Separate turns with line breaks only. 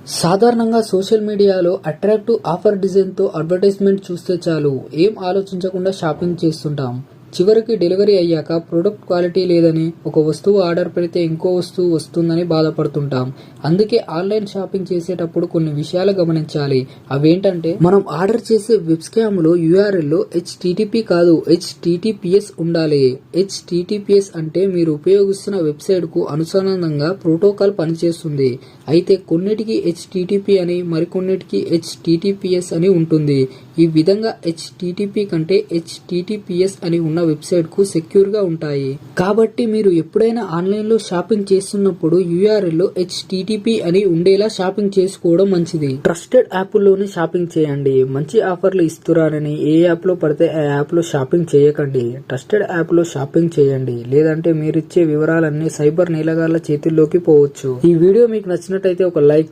సాధారణంగా సోషల్ మీడియాలో attractive offer డిజైన్తో అడ్వర్టైజ్మెంట్ చూస్తే చాలు ఏం ఆలోచించకుండా షాపింగ్ చేస్తుంటాం. చివరికి డెలివరీ అయ్యాక ప్రొడక్ట్ క్వాలిటీ లేదని, ఒక వస్తువు ఆర్డర్ పెడితే ఇంకో వస్తువు వస్తుందని బాధపడుతుంటాం. అందుకే ఆన్లైన్ షాపింగ్ చేసేటప్పుడు కొన్ని విషయాలు గమనించాలి. అవేంటంటే, మనం ఆర్డర్ చేసే వెబ్ స్కామ్ లో URL లో HTTP కాదు HTTPS ఉండాలి. HTTPS అంటే మీరు ఉపయోగిస్తున్న వెబ్సైట్ కు అనుసంధానంగా ప్రోటోకాల్ పనిచేస్తుంది. అయితే కొన్నిటికి HTTP అని, మరికొన్నిటికి HTTPS అని ఉంటుంది. ఈ విధంగా HTTP కంటే HTTPS అని ఉన్న వెబ్సైట్ కు సెక్యూర్ గా ఉంటాయి. కాబట్టి మీరు ఎప్పుడైనా ఆన్లైన్ లో షాపింగ్ చేస్తున్నప్పుడు URL లో HTTP అని ఉండేలా షాపింగ్ చేసుకోవడం మంచిది. ట్రస్టెడ్ యాప్ల్లోనే షాపింగ్ చేయండి. మంచి ఆఫర్లు ఇస్తున్నారని ఏ యాప్ లో పడితే ఆ యాప్ లో షాపింగ్ చేయకండి. ట్రస్టెడ్ యాప్ లో షాపింగ్ చేయండి. లేదంటే మీరిచ్చే వివరాలన్నీ సైబర్ నేరగాళ్ల చేతుల్లోకి పోవచ్చు. ఈ వీడియో మీకు నచ్చినట్టయితే ఒక లైక్